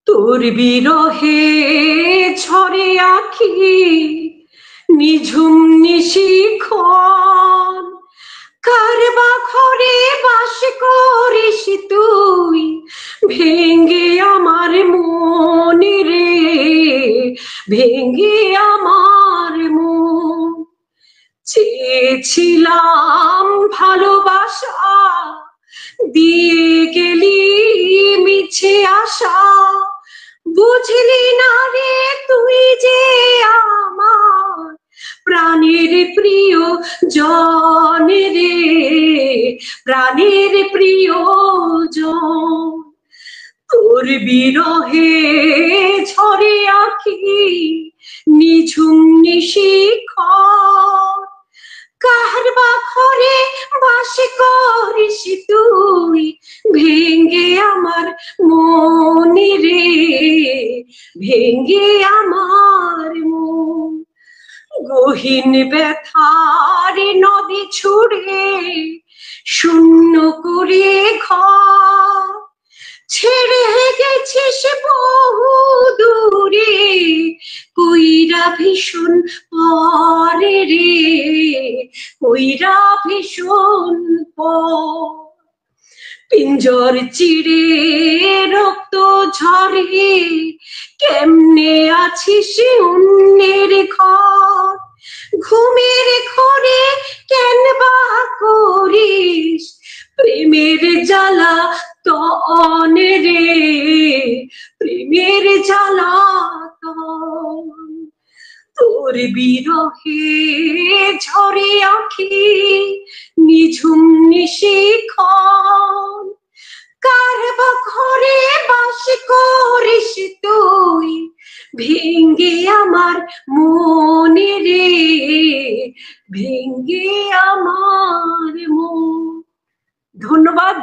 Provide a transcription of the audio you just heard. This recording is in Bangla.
তোর বিরহে ঝরে আঁখি নিঝুম নিশিক্ষণ, কার বা ঘরে বাস করিস তুই ভেঙ্গে আমার মন রে, ভেঙ্গে আমার মন। চেয়েছিলাম ভালোবাসা, দিয়ে গেলি মিছে আশা, বুঝলি না রে তুই যে আমার প্রাণের প্রিয় জন রে, প্রাণের প্রিয় জন। তোর বিরহে ঝরে আঁখি নিঝুম নিশিক্ষণ, কার বা ঘরে বাস করিস তুই ভেঙ্গে আমার মন রে, ভেঙ্গে আমার মন। গহীন ব্যথার নদী ছুড়ে শূন্য করে ঘর, ছেড়ে গেছিস বহু দূরে কইরা ভীষণ পরে রে, কইরা ভীষণ পর। পিঞ্জর চিড়ে রক্ত ঝরে কেমনে আছিস অন্যের ঘর, ঘুমের ঘরে কেন বা করিস প্রেমের জ্বালা তন রে, প্রেমের জ্বালা তন। তোর বিরহে ঝরে আঁখি নিঝুম নিশিক্ষণ, কার বা ঘরে বাস করিস তুই ভেঙ্গে আমার মন রে, ভেঙ্গে আমার মন। ধন্যবাদ।